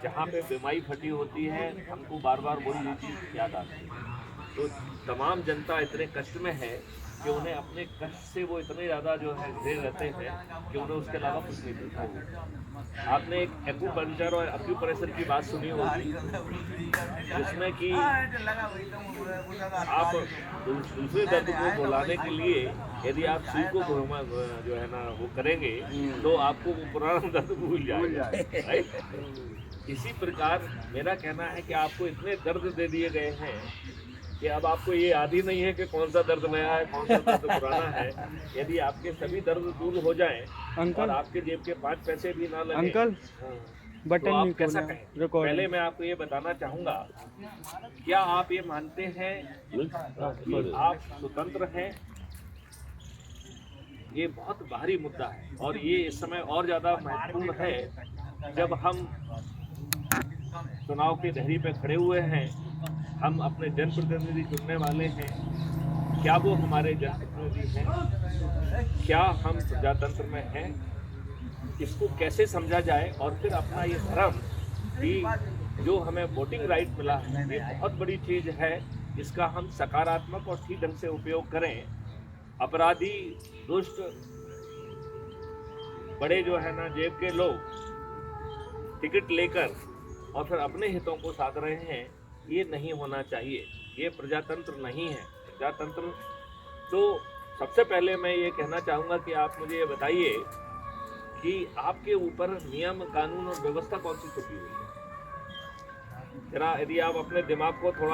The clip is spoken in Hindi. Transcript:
जहाँ पे बीमारी फटी होती है हमको बार बार वही चीज़ याद आती है। तो तमाम जनता इतने कष्ट में है कि उन्हें अपने कष्ट से वो इतने ज़्यादा जो है घिरे रहते हैं कि उन्हें उसके अलावा कुछ नहीं मिलता है। आपने एक एक्यूपंक्चर और एक्यूप्रेशर की बात सुनी होगी, जिसमें कि आप दूसरे दर्द को भुलाने के लिए यदि आप सुई को घुमा जो है ना वो करेंगे तो आपको वो पुराना दर्द भूल जाएगा, राइट। इसी प्रकार मेरा कहना है कि आपको इतने दर्द दे दिए गए हैं कि अब आपको ये याद ही नहीं है कि कौन सा दर्द नया है कौन सा दर्द पुराना है। यदि आपके सभी दर्द दूर हो जाएं और अंकल आपके जेब के 5 पैसे भी ना लगे, अंकल हाँ, तो बटन नहीं आप कैसा खोला कहें। रिकॉर्डिंग। पहले मैं आपको ये बताना चाहूंगा, क्या आप ये मानते हैं कि आप स्वतंत्र हैं? ये बहुत भारी मुद्दा है और ये इस समय और ज्यादा महत्वपूर्ण है जब हम चुनाव की धहरी पे खड़े हुए हैं। हम अपने जनप्रतिनिधि चुनने वाले हैं। क्या वो हमारे जनप्रतिनिधि हैं? क्या हम प्रजातंत्र में हैं? इसको कैसे समझा जाए और फिर अपना ये धर्म कि जो हमें वोटिंग राइट मिला है ये बहुत बड़ी चीज है। इसका हम सकारात्मक और ठीक ढंग से उपयोग करें। अपराधी, दुष्ट, बड़े जो है ना जेब के लोग टिकट लेकर और फिर अपने हितों को साध रहे हैं, ये नहीं होना चाहिए। ये प्रजातंत्र नहीं है। प्रजातंत्र तो सबसे पहले मैं ये कहना चाहूँगा कि आप मुझे ये बताइए कि आपके ऊपर नियम, कानून और व्यवस्था कौन सी छुपी हुई है? जरा यदि आप अपने दिमाग को थोड़ा